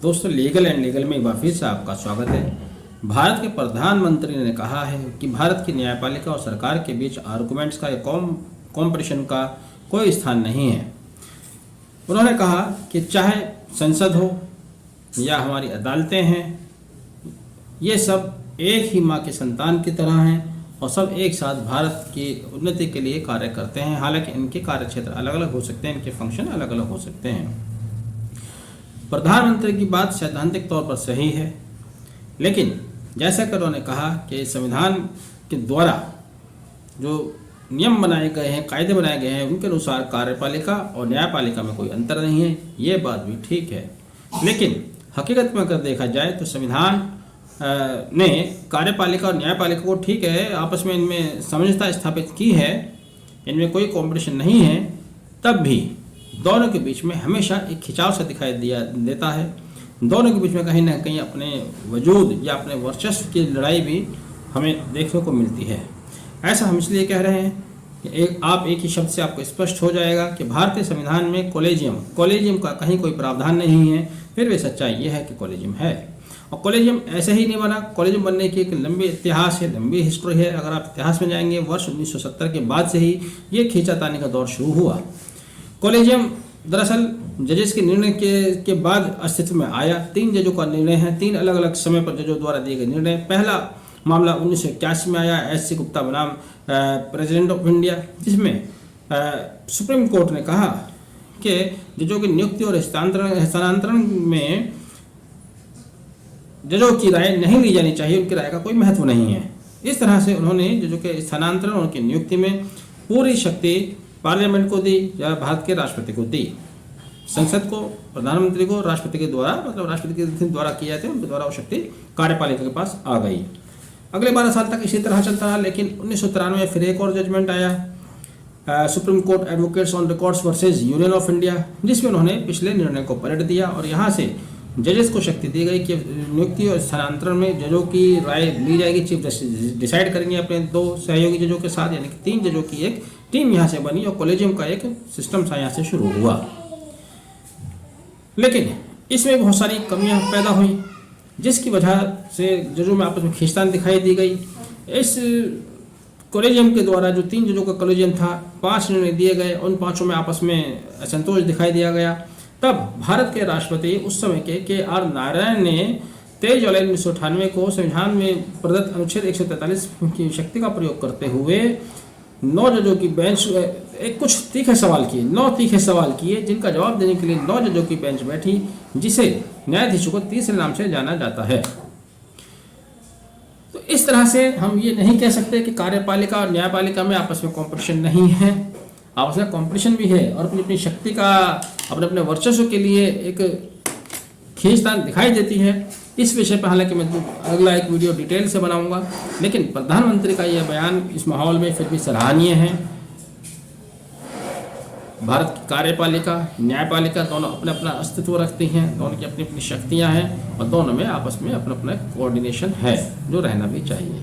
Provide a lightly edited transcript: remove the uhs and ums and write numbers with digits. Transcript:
दोस्तों, legal and legal में एक बार फिर से आपका स्वागत है। भारत के प्रधानमंत्री ने कहा है कि भारत की न्यायपालिका और सरकार के बीच आर्गुमेंट्स का या कॉम्पिटिशन का कोई स्थान नहीं है। उन्होंने कहा कि चाहे संसद हो या हमारी अदालतें हैं, ये सब एक ही माँ की संतान की तरह हैं और सब एक साथ भारत की उन्नति के लिए कार्य करते हैं। हालांकि इनके कार्यक्षेत्र अलग अलग हो सकते हैं, इनके फंक्शन अलग अलग हो सकते हैं। प्रधानमंत्री की बात सैद्धांतिक तौर पर सही है, लेकिन जैसा कि उन्होंने कहा कि संविधान के द्वारा जो नियम बनाए गए हैं, कायदे बनाए गए हैं, उनके अनुसार कार्यपालिका और न्यायपालिका में कोई अंतर नहीं है। ये बात भी ठीक है, लेकिन हकीकत में अगर देखा जाए तो संविधान ने कार्यपालिका और न्यायपालिका को ठीक है आपस में इनमें समझौता स्थापित की है, इनमें कोई कॉम्पिटिशन नहीं है, तब भी दोनों के बीच में हमेशा एक खिंचाव सा दिखाई देता है। दोनों के बीच में कहीं ना कहीं अपने वजूद या अपने वर्चस्व की लड़ाई भी हमें देखने को मिलती है। ऐसा हम इसलिए कह रहे हैं कि आप एक ही शब्द से आपको स्पष्ट हो जाएगा कि भारतीय संविधान में कॉलेजियम का कहीं कोई प्रावधान नहीं है। फिर भी सच्चाई यह है कि कॉलेजियम है, और कॉलेजियम ऐसे ही नहीं बना। कॉलेजियम बनने की एक लंबी इतिहास है, लंबी हिस्ट्री है। अगर आप इतिहास में जाएंगे, वर्ष 1970 के बाद से ही ये खींचातानी का दौर शुरू हुआ। कॉलेजियम दरअसल जजेस के निर्णय के बाद अस्तित्व में आया। 3 जजों का निर्णय है, 3 अलग अलग समय पर जजों द्वारा दिए गए निर्णय। पहला मामला 1981 में आया, एस.सी. गुप्ता बनाम प्रेसिडेंट ऑफ इंडिया, जिसमें सुप्रीम कोर्ट ने कहा कि जजों की नियुक्ति और हस्तांतरण में जजों की राय नहीं ली जानी चाहिए, उनकी राय का कोई महत्व नहीं है। इस तरह से उन्होंने जजों के स्थानांतरण और उनकी नियुक्ति में पूरी शक्ति पार्लियामेंट को दी या भारत के राष्ट्रपति को दी। संसद को, प्रधानमंत्री को राष्ट्रपति के द्वारा, मतलब राष्ट्रपति के द्वारा किए जाते हैं, उनके द्वारा वो शक्ति कार्यपालिका के पास आ गई। अगले 12 साल तक इसी तरह चलता रहा, लेकिन 1993 में फिर एक और जजमेंट आया, supreme court advocates on records versus union of India, जिसमें उन्होंने पिछले निर्णय को पलट दिया और यहाँ से जजेस को शक्ति दी गई कि नियुक्ति और स्थानांतरण में जजों की राय ली जाएगी। चीफ जस्टिस डिसाइड करेंगे अपने 2 सहयोगी जजों के साथ, यानी कि 3 जजों की एक टीम यहाँ से बनी और कॉलेजियम का एक सिस्टम सा यहाँ से शुरू हुआ। लेकिन इसमें बहुत सारी कमियां पैदा हुई, जिसकी वजह से जजों में आपस में खींचतान दिखाई दी गई। इस कॉलेजियम के द्वारा जो 3 जजों का कॉलेजियम था, 5 निर्णय दिए गए, उन 5 में आपस में असंतोष दिखाई दिया गया। तब भारत के राष्ट्रपति उस समय के आर नारायण ने 23 जुलाई 1998 को संविधान में प्रदत्त अनुच्छेद 143 की शक्ति का प्रयोग करते हुए 9 जजों की बेंच एक कुछ तीखे सवाल किए, 9 तीखे सवाल किए, जिनका जवाब देने के लिए 9 जजों की बेंच बैठी, जिसे न्यायाधीशों को तीसरे नाम से जाना जाता है। तो इस तरह से हम ये नहीं कह सकते कि कार्यपालिका और न्यायपालिका में आपस में कॉम्पिटिशन नहीं है। आपस में कॉम्पिटिशन भी है और अपनी अपनी शक्ति का, अपने अपने वर्चस्व के लिए एक खींचतान दिखाई देती है। इस विषय पर हालांकि मैं अगला एक वीडियो डिटेल से बनाऊंगा, लेकिन प्रधानमंत्री का यह बयान इस माहौल में फिर भी सराहनीय है। भारत की कार्यपालिका, न्यायपालिका दोनों अपना अपना अस्तित्व रखती हैं, दोनों की अपनी अपनी शक्तियां हैं और दोनों में आपस में अपना अपना कोऑर्डिनेशन है, जो रहना भी चाहिए।